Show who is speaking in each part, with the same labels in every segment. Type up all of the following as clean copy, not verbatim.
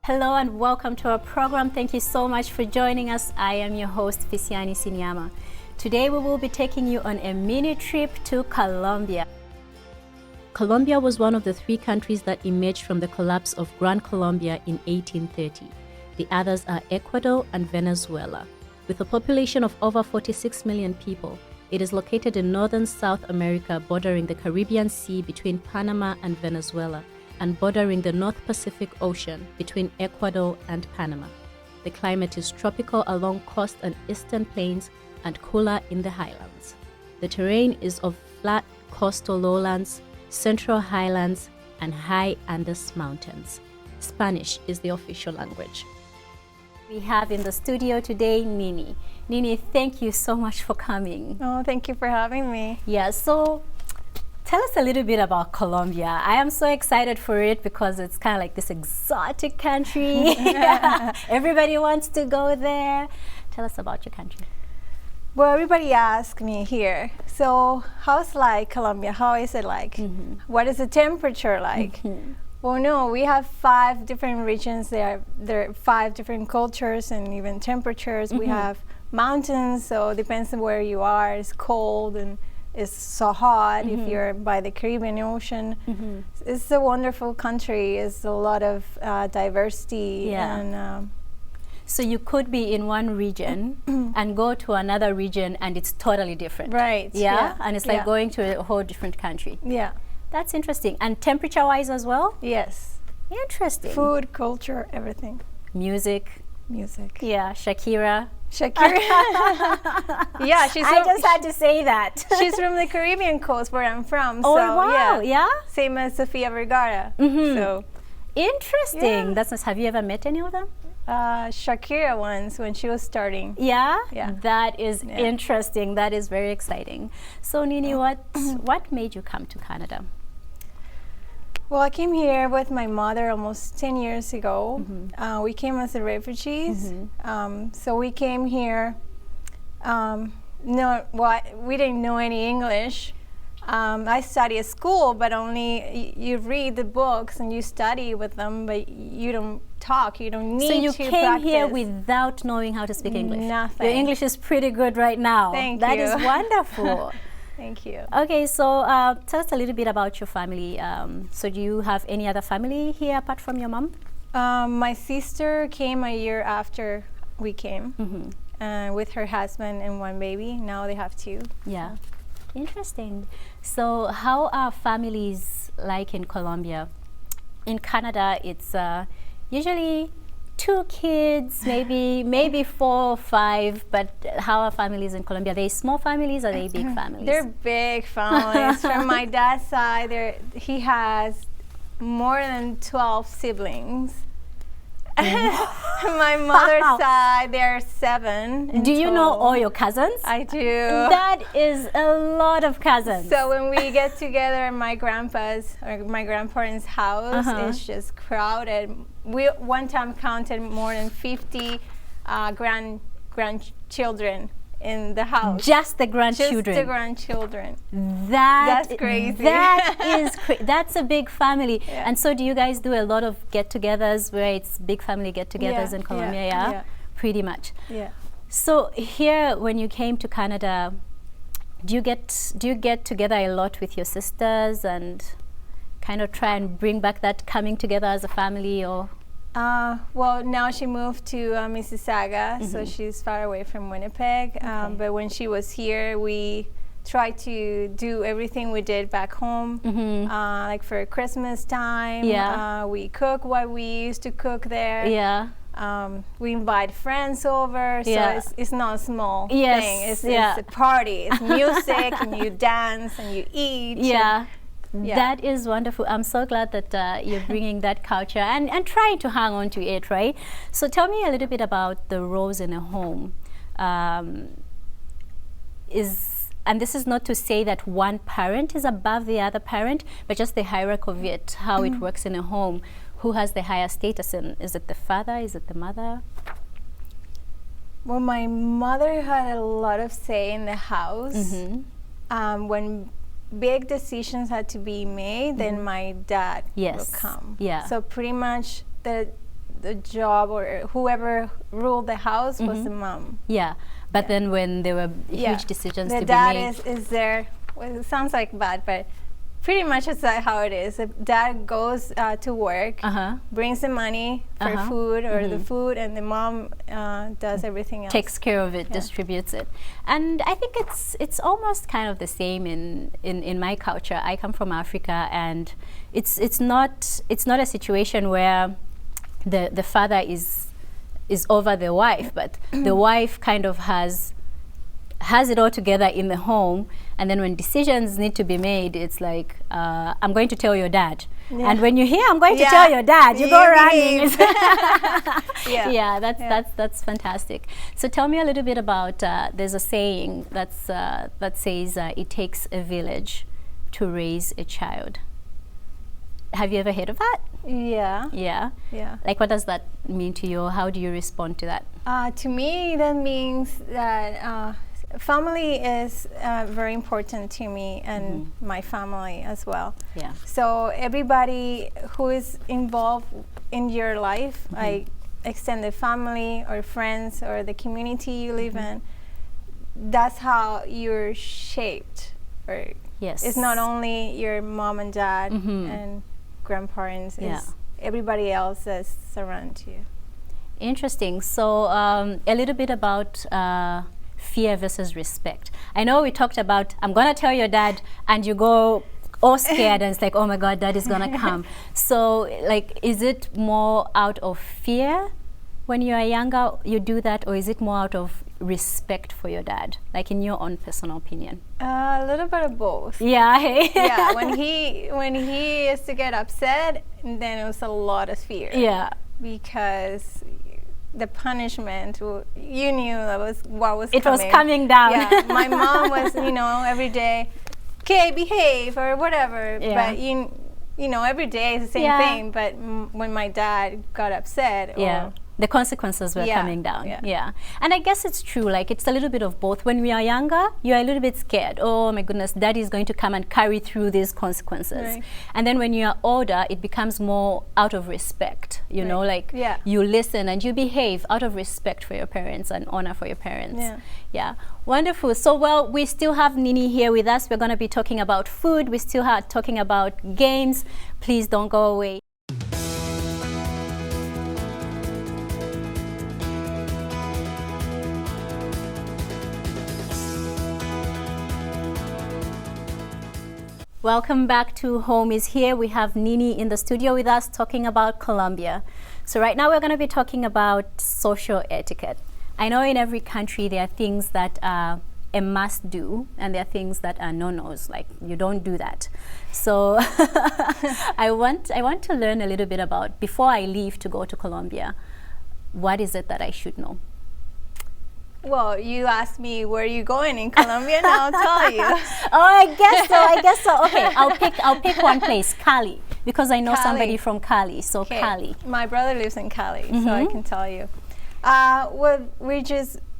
Speaker 1: Hello and welcome to our program. Thank you so much for joining us. I am your host, Fisiani Sinyama. Today we will be taking you on a mini trip to Colombia. Colombia was one of the three countries that emerged from the collapse of Gran Colombia in 1830. The others are Ecuador and Venezuela. With a population of over 46 million people, it is located in northern South America, bordering the Caribbean Sea between Panama and Venezuela, and bordering the North Pacific Ocean between Ecuador and Panama. The climate is tropical along coast and eastern plains and cooler in the highlands. The terrain is of flat coastal lowlands, central highlands, and high Andes mountains. Spanish is the official language. We have in the studio today Nini. Nini, thank you so much for coming.
Speaker 2: Oh, thank you for having me.
Speaker 1: Yeah, so tell us a little bit about Colombia. I am so excited for it because it's kind of like this exotic country. Everybody wants to go there. Tell us about your country.
Speaker 2: Well, everybody asks me here, so how's like Colombia? How is it like? What is the temperature like? Well, no, we have 5 different regions. There are 5 different cultures and even temperatures. We have mountains, so it depends on where you are. It's cold and it's so hot if you're by the Caribbean Ocean. It's a wonderful country. It's a lot of diversity. And
Speaker 1: so you could be in one region and go to another region and it's totally different.
Speaker 2: Right.
Speaker 1: Yeah? And it's like going to a whole different country.
Speaker 2: Yeah.
Speaker 1: That's interesting. And temperature-wise as well?
Speaker 2: Yes.
Speaker 1: Interesting.
Speaker 2: Food, culture, everything.
Speaker 1: Music.
Speaker 2: Music.
Speaker 1: Yeah, Shakira.
Speaker 2: Shakira. Yeah,
Speaker 1: I just had to say that.
Speaker 2: She's from the Caribbean coast where I'm from.
Speaker 1: Oh,
Speaker 2: so,
Speaker 1: wow. Yeah?
Speaker 2: Same as Sofia Vergara. So
Speaker 1: interesting. That's nice. Have you ever met any of them?
Speaker 2: Shakira once when she was starting.
Speaker 1: Yeah?
Speaker 2: Yeah.
Speaker 1: That is interesting. That is very exciting. So, Nini, what made you come to Canada?
Speaker 2: Well, I came here with my mother almost 10 years ago. We came as refugees. So we came here. We didn't know any English. I study at school, but only you read the books and you study with them, but you don't talk. You don't need to practice. So you came here
Speaker 1: without knowing how to speak English?
Speaker 2: Nothing.
Speaker 1: Your English is pretty good right now.
Speaker 2: Thank you.
Speaker 1: That is wonderful.
Speaker 2: Thank you.
Speaker 1: Okay, so tell us a little bit about your family. So do you have any other family here apart from your mom?
Speaker 2: My sister came a year after we came with her husband and 1 baby. Now they have 2.
Speaker 1: Yeah. Interesting. So how are families like in Colombia? In Canada, it's usually 2 kids, maybe 4 or 5, but how are families in Colombia? Are they small families or are they big families?
Speaker 2: They're big families. From my dad's side, he has more than 12 siblings. My mother's side, there are 7.
Speaker 1: Do you know all your cousins?
Speaker 2: I do.
Speaker 1: That is a lot of cousins.
Speaker 2: So when we get together at my grandparents' house, it's just crowded. We one time counted more than 50 grandchildren in the house.
Speaker 1: Just the grandchildren?
Speaker 2: Just the grandchildren.
Speaker 1: That's
Speaker 2: crazy.
Speaker 1: That's a big family. Yeah. And so do you guys do a lot of get-togethers where it's big family get-togethers in Colombia? Yeah? Pretty much.
Speaker 2: Yeah.
Speaker 1: So here, when you came to Canada, do you get together a lot with your sisters and kind of try and bring back that coming together as a family, or?
Speaker 2: Well, now she moved to Mississauga, so she's far away from Winnipeg. But when she was here, we tried to do everything we did back home. Like for Christmas time, we cook what we used to cook there. Yeah. We invite friends over, so it's not a small thing. It's a party. It's music, and you dance and you eat.
Speaker 1: Yeah. That is wonderful. I'm so glad that you're bringing that culture and trying to hang on to it, right? So tell me a little bit about the roles in a home. And this is not to say that one parent is above the other parent, but just the hierarchy of it, how it works in a home. Who has the higher status? Is it the father? Is it the mother?
Speaker 2: Well, my mother had a lot of say in the house. When big decisions had to be made, then my dad will come. So pretty much the job, or whoever ruled the house was the mom.
Speaker 1: Yeah, but then when there were huge decisions
Speaker 2: the
Speaker 1: to be
Speaker 2: dad
Speaker 1: made,
Speaker 2: is there. Well, it sounds like bad, but pretty much it's how it is. The dad goes to work, brings the money for food or the food, and the mom does everything else.
Speaker 1: Takes care of it, distributes it. And I think it's almost kind of the same in my culture. I come from Africa, and it's not a situation where the father is over the wife, but the wife kind of has it all together in the home, and then when decisions need to be made, it's like, I'm going to tell your dad. Yeah. And when you hear I'm going to tell your dad, you go running. That's fantastic. So tell me a little bit about, there's a saying that says it takes a village to raise a child. Have you ever heard of that?
Speaker 2: Yeah.
Speaker 1: Yeah?
Speaker 2: Yeah.
Speaker 1: Like, what does that mean to you? How do you respond to that?
Speaker 2: To me, that means that family is very important to me, and my family as well.
Speaker 1: Yeah.
Speaker 2: So everybody who is involved in your life, like extended family or friends or the community you live in, that's how you're shaped. Or
Speaker 1: yes.
Speaker 2: It's not only your mom and dad and grandparents, it's everybody else that's around you.
Speaker 1: Interesting. So a little bit about fear versus respect. I know we talked about, I'm going to tell your dad, and you go all scared and it's like, oh my God, dad is going to come. So like, is it more out of fear when you are younger, you do that, or is it more out of respect for your dad, like in your own personal opinion?
Speaker 2: A little bit of both.
Speaker 1: Yeah. Hey.
Speaker 2: Yeah, when he used to get upset, then it was a lot of fear.
Speaker 1: Yeah.
Speaker 2: Because the punishment, you knew that was what was
Speaker 1: it
Speaker 2: coming.
Speaker 1: It was coming down.
Speaker 2: Yeah, my mom was, every day, okay, behave or whatever.
Speaker 1: Yeah.
Speaker 2: But every day is the same thing. But when my dad got upset,
Speaker 1: the consequences were coming down.
Speaker 2: Yeah.
Speaker 1: And I guess it's true, like it's a little bit of both. When we are younger, you're a little bit scared. Oh my goodness, daddy is going to come and carry through these consequences.
Speaker 2: Right.
Speaker 1: And then when you are older, it becomes more out of respect, you know, like you listen and you behave out of respect for your parents and honor for your parents. Yeah. Wonderful. So, well, we still have Nini here with us. We're going to be talking about food. We still are talking about games. Please don't go away. Welcome back to Home is Here. We have Nini in the studio with us talking about Colombia. So right now we're going to be talking about social etiquette. I know in every country there are things that are a must do and there are things that are no-nos, like you don't do that. So I want to learn a little bit about, before I leave to go to Colombia, what is it that I should know?
Speaker 2: Well, you asked me where you going in Colombia, and I'll tell you.
Speaker 1: Oh, I guess so. Okay, I'll pick one place, Cali, because I know somebody from Cali. So Cali.
Speaker 2: My brother lives in Cali, so I can tell you.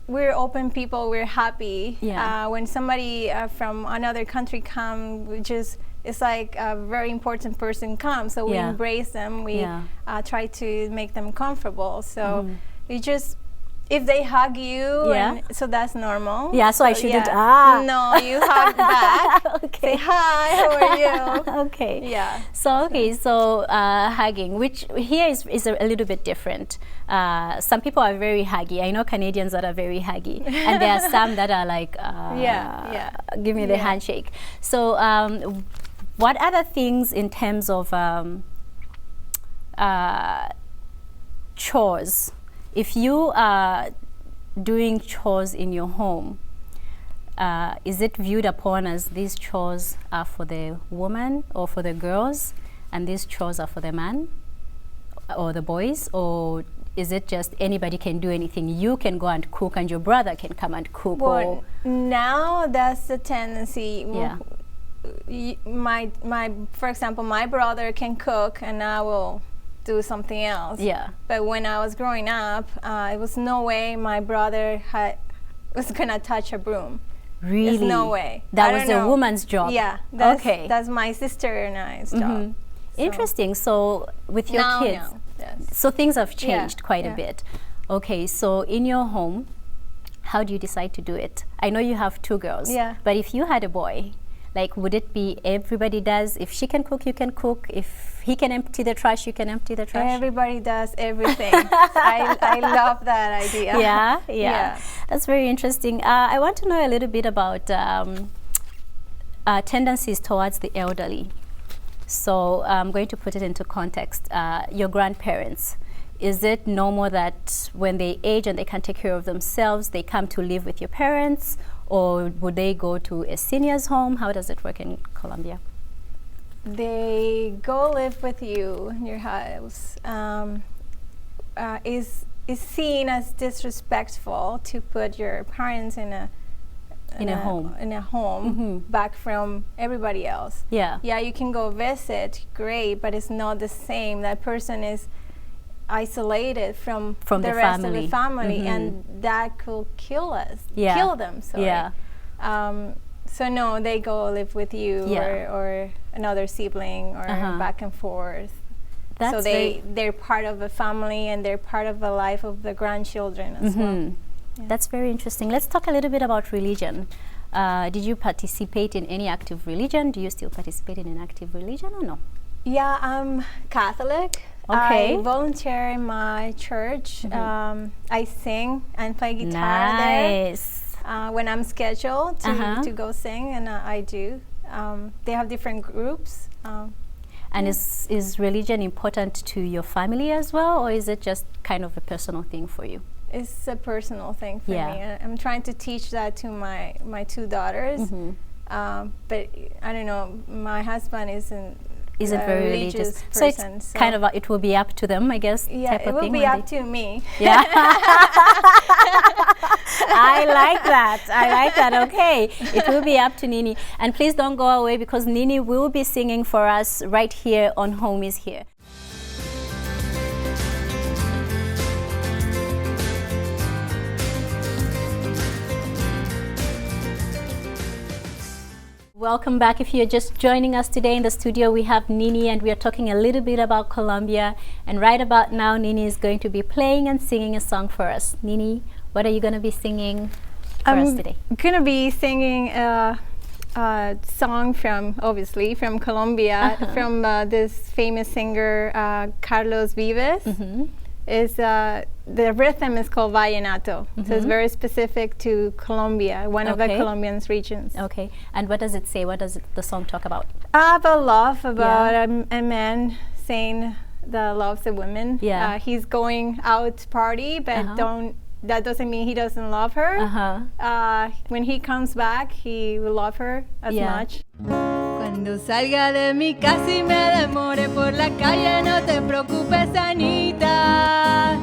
Speaker 2: We're open people. We're happy.
Speaker 1: Yeah.
Speaker 2: When somebody from another country comes, it's like a very important person comes, so we embrace them. We try to make them comfortable. So we just. If they hug you, so that's normal.
Speaker 1: Yeah, so I shouldn't.
Speaker 2: No, you hug back.
Speaker 1: Okay.
Speaker 2: Say hi, how are you?
Speaker 1: Okay.
Speaker 2: Yeah.
Speaker 1: So hugging, which here is a little bit different. Some people are very huggy. I know Canadians that are very huggy, and there are some that are like, give me the handshake. So what other things in terms of chores? If you are doing chores in your home, is it viewed upon as these chores are for the woman or for the girls, and these chores are for the man or the boys, or is it just anybody can do anything? You can go and cook, and your brother can come and cook.
Speaker 2: Well, now that's the tendency.
Speaker 1: Yeah.
Speaker 2: For example, my brother can cook, and I will do something else.
Speaker 1: Yeah.
Speaker 2: But when I was growing up, it was no way my brother was gonna touch a broom.
Speaker 1: Really?
Speaker 2: There's no way.
Speaker 1: That was a woman's job.
Speaker 2: Yeah. That's my sister and I's job.
Speaker 1: Interesting. So with your kids, So things have changed quite a
Speaker 2: yeah.
Speaker 1: bit. Okay, so in your home, how do you decide to do it? I know you have 2 girls, but if you had a boy, like, would it be everybody does? If she can cook, you can cook. If he can empty the trash, you can empty the trash.
Speaker 2: Everybody does everything. I love that idea.
Speaker 1: Yeah. That's very interesting. I want to know a little bit about tendencies towards the elderly. So I'm going to put it into context. Your grandparents. Is it normal that when they age and they can take care of themselves, they come to live with your parents? Or would they go to a senior's home? How does it work in Colombia?
Speaker 2: They go live with you in your house. Is seen as disrespectful to put your parents in a home back from everybody else. Yeah, you can go visit, great, but it's not the same. That person is isolated from the rest of the family, and that could kill them. Sorry. So no, they go live with you or another sibling or back and forth. So they're part of a family and they're part of the life of the grandchildren as well.
Speaker 1: That's very interesting. Let's talk a little bit about religion. Did you participate in any active religion? Do you still participate in an active religion or no?
Speaker 2: Yeah, I'm Catholic.
Speaker 1: Okay.
Speaker 2: I volunteer in my church. I sing and play guitar there. When I'm scheduled to go sing, and I do. They have different groups.
Speaker 1: And is religion important to your family as well, or is it just kind of a personal thing for you?
Speaker 2: It's a personal thing for me. I'm trying to teach that to my 2 daughters. But I don't know, my husband isn't very religious person,
Speaker 1: so it's kind of it will be up to them, I guess.
Speaker 2: Yeah, it will be up to me.
Speaker 1: Yeah. I like that. Okay, it will be up to Nini. And please don't go away, because Nini will be singing for us right here on Home is Here. Welcome back. If you're just joining us today in the studio, we have Nini and we are talking a little bit about Colombia. And right about now, Nini is going to be playing and singing a song for us. Nini, what are you going to be singing for us today?
Speaker 2: I'm going to be singing a song from Colombia, from this famous singer, Carlos Vives. The rhythm is called vallenato, so it's very specific to Colombia, one of the Colombian regions.
Speaker 1: Okay, and what does it say? What does the song talk about?
Speaker 2: About love, about a man saying that loves a woman. He's going out to party, but that doesn't mean he doesn't love her. When he comes back, he will love her as much.
Speaker 3: Cuando salga de mi casa y me demore por la calle, no te preocupes, Anita,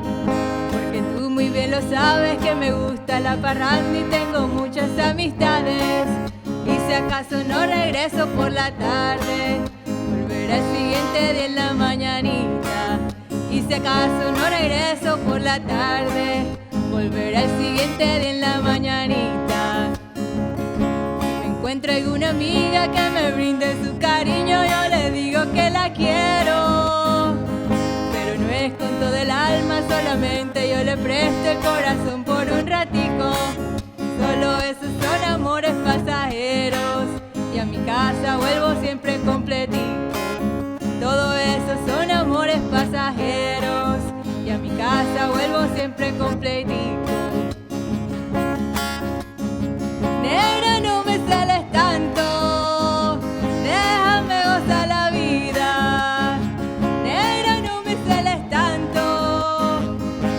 Speaker 3: porque tú muy bien lo sabes que me gusta la parranda y tengo muchas amistades. Y si acaso no regreso por la tarde, volveré el siguiente día en la mañanita. Y si acaso no regreso por la tarde, volveré el siguiente día en la mañanita. Encuentro alguna amiga que me brinde su cariño, yo le digo que la quiero, pero no es con todo el alma, solamente yo le presto el corazón por un ratico. Solo esos son amores pasajeros y a mi casa vuelvo siempre completico. Todo eso son amores pasajeros y a mi casa vuelvo siempre completico. Negra, no me celes tanto, déjame gozar la vida. Negra, no me celes tanto,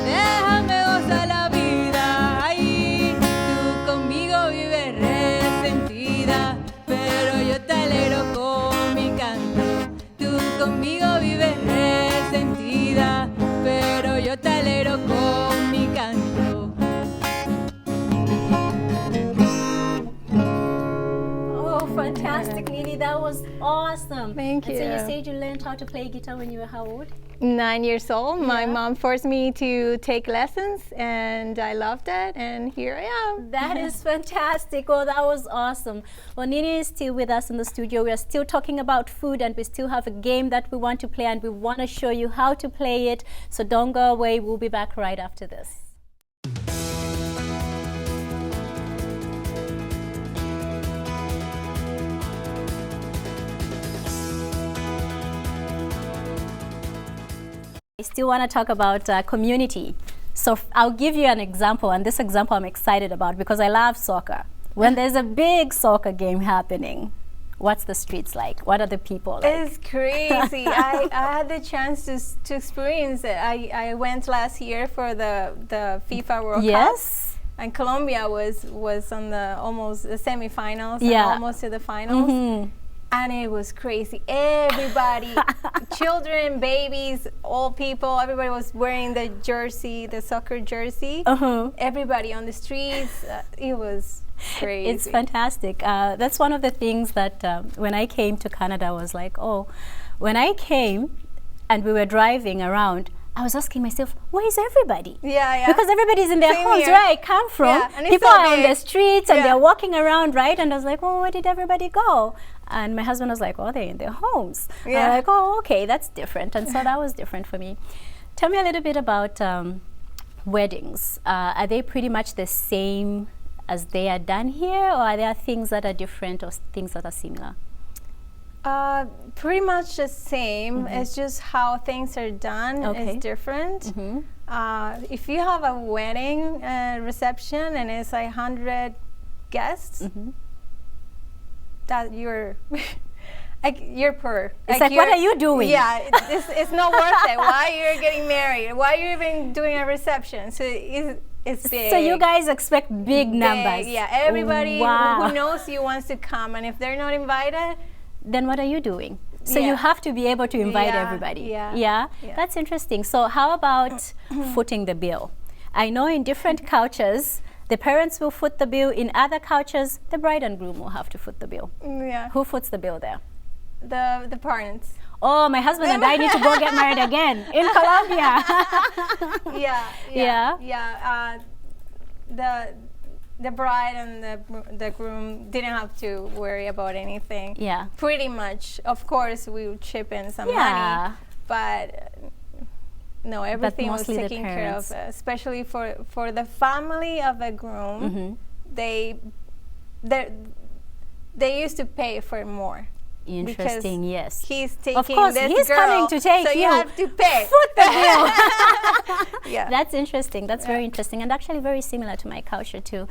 Speaker 3: déjame gozar la vida. Ay, tú conmigo vives resentida, pero yo te alegro con mi canto. Tú conmigo vives resentida, pero yo te alegro con mi canto.
Speaker 1: Nini, that was awesome.
Speaker 2: Thank
Speaker 1: And
Speaker 2: you.
Speaker 1: so you said you learned how to play guitar when you were how old?
Speaker 2: 9 years old. My
Speaker 1: Yeah.
Speaker 2: mom forced me to take lessons, and I loved it, and here I am.
Speaker 1: That is fantastic. Oh, that was awesome. Well, Nini is still with us in the studio. We are still talking about food, and we still have a game that we want to play, and we want to show you how to play it. So don't go away. We'll be back right after this. I still want to talk about community. So I'll give you an example, and this example I'm excited about because I love soccer. When there's a big soccer game happening, what's the streets like? What are the people like?
Speaker 2: It's crazy. I had the chance to experience it. I went last year for the FIFA World Cup.
Speaker 1: Yes.
Speaker 2: And Colombia was on the almost the semifinals
Speaker 1: Yeah.
Speaker 2: and almost to the finals.
Speaker 1: Mhm.
Speaker 2: And it was crazy. Everybody, children, babies, old people, everybody was wearing the jersey, the soccer jersey.
Speaker 1: Uh-huh.
Speaker 2: Everybody on the streets. It was crazy.
Speaker 1: It's fantastic. That's one of the things that when I came to Canada, I was like, oh, when I came and we were driving around, I was asking myself, where is everybody?
Speaker 2: Yeah, yeah.
Speaker 1: Because everybody's in their
Speaker 2: Same
Speaker 1: homes,
Speaker 2: here.
Speaker 1: where I come from.
Speaker 2: Yeah, and it's
Speaker 1: People
Speaker 2: so
Speaker 1: are on
Speaker 2: big.
Speaker 1: the streets and
Speaker 2: Yeah.
Speaker 1: they're walking around, right? And I was like, oh, where did everybody go? And my husband was like, oh, they're in their homes.
Speaker 2: Yeah.
Speaker 1: I'm like, oh, okay, that's different. And so that was different for me. Tell me a little bit about weddings. Are they pretty much the same as they are done here, or are there things that are different or things that are similar?
Speaker 2: Pretty much the same. It's just how things are done
Speaker 1: Okay.
Speaker 2: is different.
Speaker 1: Mhm.
Speaker 2: If you have a wedding reception and it's 100 guests,
Speaker 1: Mhm.
Speaker 2: that you're you're poor.
Speaker 1: It's like, what are you doing?
Speaker 2: Yeah, it's not worth it. Why you're getting married? Why you're even doing a reception? So it's big.
Speaker 1: So you guys expect big numbers?
Speaker 2: Yeah, everybody
Speaker 1: Wow.
Speaker 2: who knows you wants to come, and if they're not invited,
Speaker 1: Then what are you doing? So you
Speaker 2: Yeah.
Speaker 1: have to be able to invite
Speaker 2: Yeah,
Speaker 1: everybody.
Speaker 2: yeah,
Speaker 1: Yeah?
Speaker 2: yeah.
Speaker 1: That's interesting. So how about footing the bill? I know in different cultures, the parents will foot the bill. In other cultures, the bride and groom will have to foot the bill.
Speaker 2: yeah,
Speaker 1: Who foots the bill there?
Speaker 2: the parents.
Speaker 1: Oh, my husband and I need to go get married again in Colombia.
Speaker 2: Yeah. The bride and the groom didn't have to worry about anything.
Speaker 1: Yeah.
Speaker 2: Pretty much. Of course, we would chip in some
Speaker 1: Yeah.
Speaker 2: money, but no, everything was
Speaker 1: mostly the
Speaker 2: taken care of.
Speaker 1: parents.
Speaker 2: Especially for the family of the groom,
Speaker 1: Mhm.
Speaker 2: they used to pay for more.
Speaker 1: Interesting, yes.
Speaker 2: He's taking
Speaker 1: Of course,
Speaker 2: this
Speaker 1: he's
Speaker 2: girl,
Speaker 1: coming to take
Speaker 2: so you have to pay.
Speaker 1: Foot the bill.
Speaker 2: Yeah.
Speaker 1: That's interesting. That's very interesting, and actually very similar to my culture too.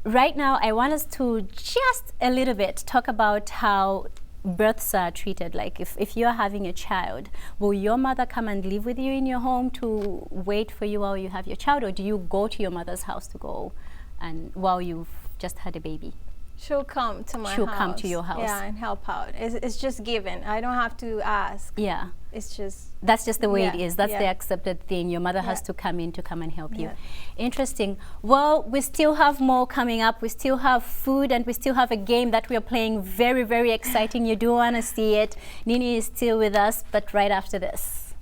Speaker 1: Right now, I want us to just a little bit talk about how births are treated. Like if you're having a child, will your mother come and live with you in your home to wait for you while you have your child, or do you go to your mother's house to go and while you've just had a baby?
Speaker 2: She'll come to my house.
Speaker 1: She'll come to your house.
Speaker 2: Yeah, and help out. It's just given. I don't have to ask.
Speaker 1: Yeah.
Speaker 2: It's just
Speaker 1: That's just the way it
Speaker 2: Yeah,
Speaker 1: is. That's the
Speaker 2: yeah.
Speaker 1: accepted thing. Your mother has
Speaker 2: Yeah.
Speaker 1: to come in to come and help you.
Speaker 2: Yeah.
Speaker 1: Interesting. Well, we still have more coming up. We still have food, and we still have a game that we are playing. Very, very exciting. You do want to see it. Nini is still with us, but right after this.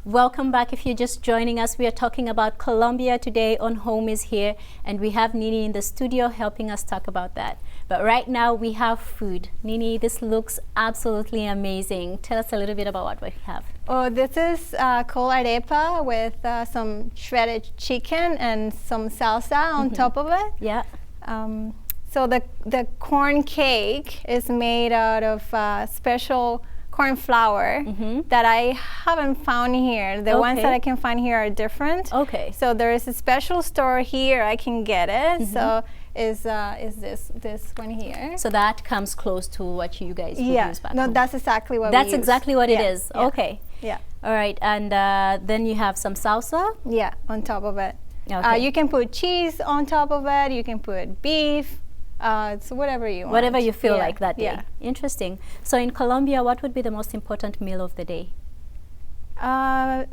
Speaker 1: Welcome back. If you're just joining us, we are talking about Colombia today on Home is Here, and we have Nini in the studio helping us talk about that. But right now we have food. Nini, this looks absolutely amazing. Tell us a little bit about what we have.
Speaker 2: Oh, this is called arepa with some shredded chicken and some salsa on top of it.
Speaker 1: Yeah.
Speaker 2: So the corn cake is made out of special corn flour that I haven't found here. The ones that I can find here are different.
Speaker 1: Okay.
Speaker 2: So there is a special store here I can get it. So is this one here?
Speaker 1: So that comes close to what you guys would
Speaker 2: Yeah.
Speaker 1: use back
Speaker 2: No,
Speaker 1: home.
Speaker 2: that's exactly what
Speaker 1: That's
Speaker 2: we use.
Speaker 1: exactly what it
Speaker 2: Yeah,
Speaker 1: is.
Speaker 2: yeah,
Speaker 1: Okay.
Speaker 2: Yeah.
Speaker 1: All right. And then you have some salsa.
Speaker 2: Yeah, on top of it.
Speaker 1: Okay.
Speaker 2: You can put cheese on top of it. You can put beef, It's whatever you want.
Speaker 1: Whatever you feel
Speaker 2: Yeah,
Speaker 1: like that day.
Speaker 2: yeah.
Speaker 1: Interesting. So in Colombia, what would be the most important meal of the day?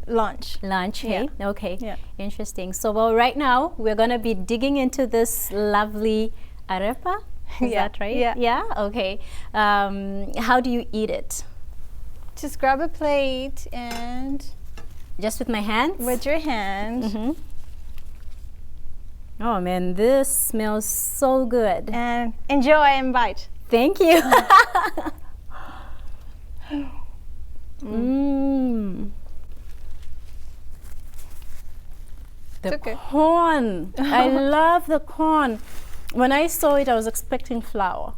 Speaker 2: Lunch.
Speaker 1: Lunch, hey? Okay.
Speaker 2: Yeah.
Speaker 1: Interesting. So, well, right now, we're going to be digging into this lovely arepa. Is
Speaker 2: Yeah,
Speaker 1: that right?
Speaker 2: yeah.
Speaker 1: Yeah? Okay. How do you eat it?
Speaker 2: Just grab a plate and
Speaker 1: Just with my hands?
Speaker 2: with your hand.
Speaker 1: Mm-hmm. Oh, man, this smells so good.
Speaker 2: And enjoy and bite.
Speaker 1: Thank you. Mmm. The
Speaker 2: It's okay.
Speaker 1: corn. I love the corn. When I saw it, I was expecting flour.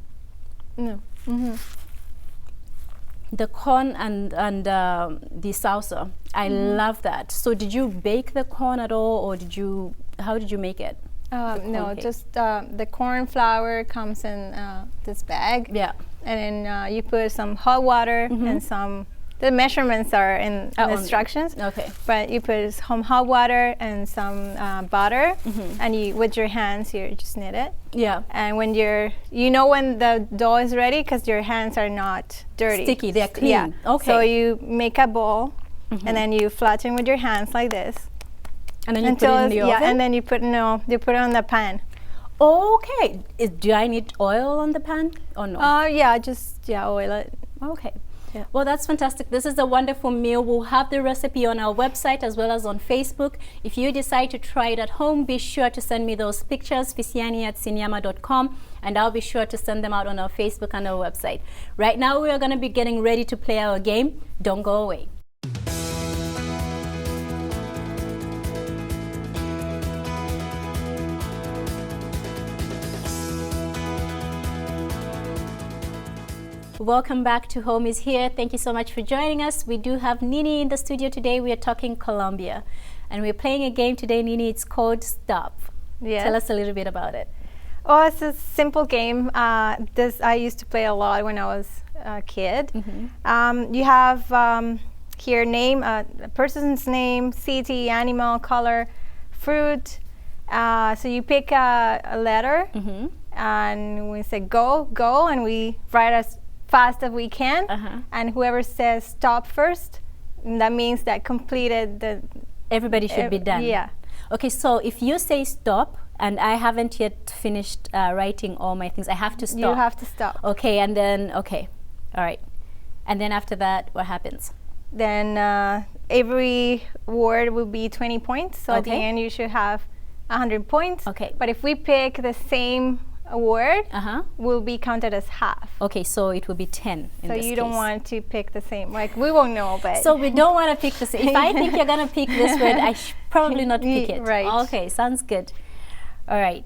Speaker 2: No.
Speaker 1: The corn and the salsa. I love that. So did you bake the corn at all, or how did you make it?
Speaker 2: No,
Speaker 1: cake.
Speaker 2: just the corn flour comes in this bag.
Speaker 1: Yeah.
Speaker 2: And then you put some hot water and some. The measurements are in the instructions.
Speaker 1: Okay.
Speaker 2: But you put some hot water and some butter, and you with your hands you just knead it.
Speaker 1: Yeah.
Speaker 2: And when when the dough is ready because your hands are not dirty.
Speaker 1: Sticky, they're clean.
Speaker 2: Yeah.
Speaker 1: Okay.
Speaker 2: So you make a bowl, and then you flatten with your hands like this.
Speaker 1: And then you put it in the oven?
Speaker 2: Yeah, and then you put it on the pan.
Speaker 1: Okay. Do I need oil on the pan or no?
Speaker 2: Oil it.
Speaker 1: Okay.
Speaker 2: Yeah.
Speaker 1: Well, that's fantastic. This is a wonderful meal. We'll have the recipe on our website as well as on Facebook. If you decide to try it at home, be sure to send me those pictures, fisiani@sinyama.com, and I'll be sure to send them out on our Facebook and our website. Right now, we are going to be getting ready to play our game. Don't go away. Welcome back to Home is Here. Thank you so much for joining us. We do have Nini in the studio today. We are talking Colombia. And we're playing a game today, Nini. It's called Stop.
Speaker 2: Yes.
Speaker 1: Tell us a little bit about it.
Speaker 2: Oh, it's a simple game. This I used to play a lot when I was a kid. You have here name, a person's name, city, animal, color, fruit. So you pick a letter, and we say go, and we write as fast as we can. And whoever says stop first, that means that completed the.
Speaker 1: Everybody should be done.
Speaker 2: Yeah.
Speaker 1: Okay, so if you say stop, and I haven't yet finished writing all my things, I have to stop.
Speaker 2: You have to stop.
Speaker 1: Okay, and then, okay. All right. And then after that, what happens?
Speaker 2: Then every word will be 20 points. So at the
Speaker 1: Okay.
Speaker 2: end, you should have 100 points.
Speaker 1: Okay.
Speaker 2: But if we pick the same word,
Speaker 1: Uh-huh.
Speaker 2: will be counted as half.
Speaker 1: Okay, so it will be 10 in
Speaker 2: So
Speaker 1: this
Speaker 2: you don't
Speaker 1: case.
Speaker 2: want to pick the same. Like, we won't know, but.
Speaker 1: So we don't want to pick the same. If I think you're going to pick this word, I should probably not pick it.
Speaker 2: Right.
Speaker 1: Okay, sounds good. All right.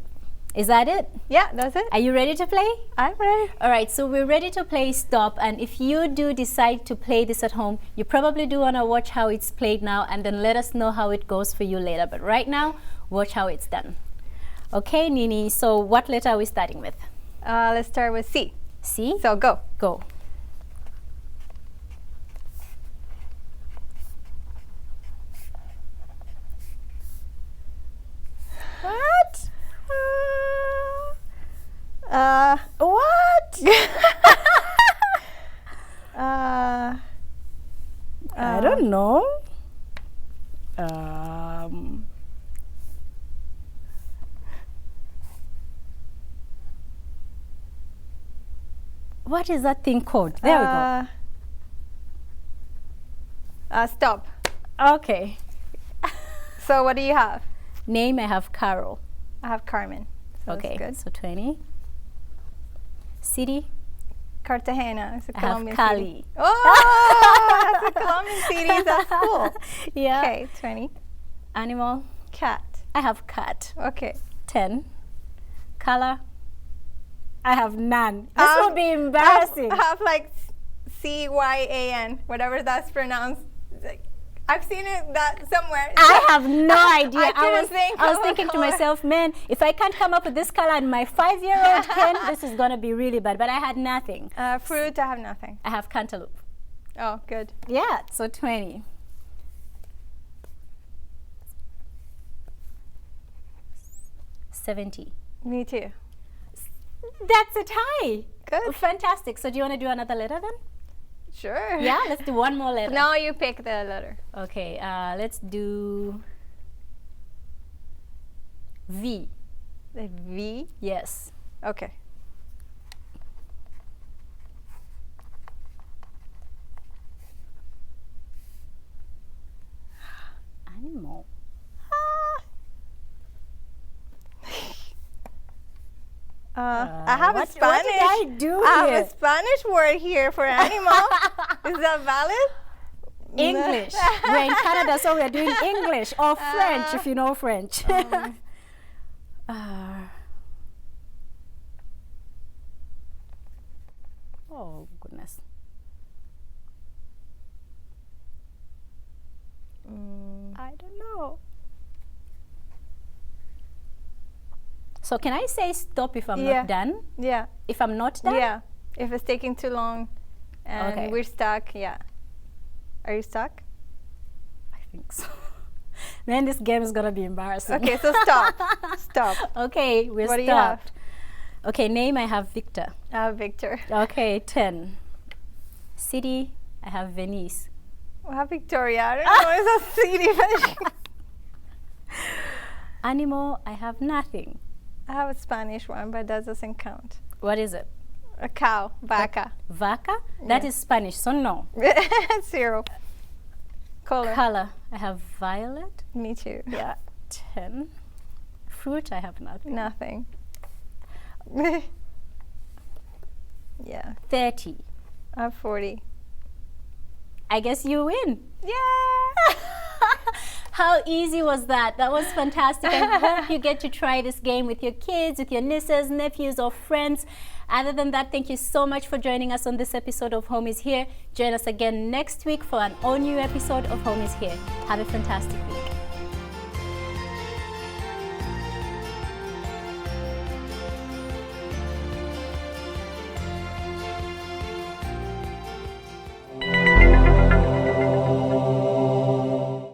Speaker 1: Is that it?
Speaker 2: Yeah, that's it.
Speaker 1: Are you ready to play?
Speaker 2: I'm ready.
Speaker 1: All right, so we're ready to play Stop. And if you do decide to play this at home, you probably do want to watch how it's played now and then let us know how it goes for you later. But right now, watch how it's done. Okay, Nini, so what letter are we starting with?
Speaker 2: Let's start with C.
Speaker 1: C?
Speaker 2: So go.
Speaker 1: Go.
Speaker 2: What?
Speaker 1: What? I don't know. What is that thing called? There we go.
Speaker 2: Stop.
Speaker 1: Okay.
Speaker 2: So what do you have?
Speaker 1: Name, I have Carol.
Speaker 2: I have Carmen. So
Speaker 1: Okay,
Speaker 2: that's
Speaker 1: so
Speaker 2: good.
Speaker 1: 20. City,
Speaker 2: Cartagena. It's a
Speaker 1: I have
Speaker 2: Colombian
Speaker 1: Cali.
Speaker 2: city. Oh, that's a Colombian city. That's cool.
Speaker 1: Yeah.
Speaker 2: Okay, 20.
Speaker 1: Animal,
Speaker 2: Cat.
Speaker 1: I have cat.
Speaker 2: Okay.
Speaker 1: 10. Color, I have none. This will be embarrassing.
Speaker 2: I have like CYAN, whatever that's pronounced. I've seen it that somewhere.
Speaker 1: I have no idea.
Speaker 2: I couldn't think
Speaker 1: I was
Speaker 2: of a
Speaker 1: thinking to
Speaker 2: color.
Speaker 1: myself, man, if I can't come up with this color and my 5-year-old can, this is going to be really bad. But I had nothing.
Speaker 2: Fruit, I have nothing.
Speaker 1: I have cantaloupe.
Speaker 2: Oh, good.
Speaker 1: Yeah, so 20. $70.
Speaker 2: Me too.
Speaker 1: That's a tie.
Speaker 2: Good.
Speaker 1: Fantastic. So do you want to do another letter then?
Speaker 2: Sure.
Speaker 1: Yeah, let's do one more letter.
Speaker 2: Now you pick the letter.
Speaker 1: Okay, let's do V.
Speaker 2: The V?
Speaker 1: Yes.
Speaker 2: Okay.
Speaker 1: Animal.
Speaker 2: I have a Spanish.
Speaker 1: What did I do
Speaker 2: I
Speaker 1: here?
Speaker 2: have a Spanish word here for animal. Is that valid?
Speaker 1: English. We're in Canada, so we're doing English or French, if you know French. Oh, goodness. I don't know. So can I say stop if I'm not done?
Speaker 2: Yeah.
Speaker 1: If I'm not done?
Speaker 2: Yeah. If it's taking too long and
Speaker 1: Okay.
Speaker 2: we're stuck, yeah. Are you stuck?
Speaker 1: I think so. Man, this game is gonna be embarrassing.
Speaker 2: Okay, so stop. Stop.
Speaker 1: Okay, we're
Speaker 2: What do
Speaker 1: stopped.
Speaker 2: you have?
Speaker 1: Okay, name I have Victor.
Speaker 2: Victor.
Speaker 1: Okay, 10. City, I have Venice.
Speaker 2: Well, Victoria. I don't know. It's a city.
Speaker 1: Animal, I have nothing.
Speaker 2: I have a Spanish one, but that doesn't count.
Speaker 1: What is it?
Speaker 2: A cow. Vaca.
Speaker 1: Vaca? That
Speaker 2: Yeah.
Speaker 1: is Spanish, so no.
Speaker 2: 0. Color.
Speaker 1: Color, I have violet.
Speaker 2: Me too.
Speaker 1: Yeah, 10. Fruit, I have nothing.
Speaker 2: Nothing. Yeah.
Speaker 1: 30.
Speaker 2: I have 40.
Speaker 1: I guess you win.
Speaker 2: Yeah.
Speaker 1: How easy was that? That was fantastic. I hope you get to try this game with your kids, with your nieces, nephews, or friends. Other than that, thank you so much for joining us on this episode of Home is Here. Join us again next week for an all-new episode of Home is Here. Have a fantastic week.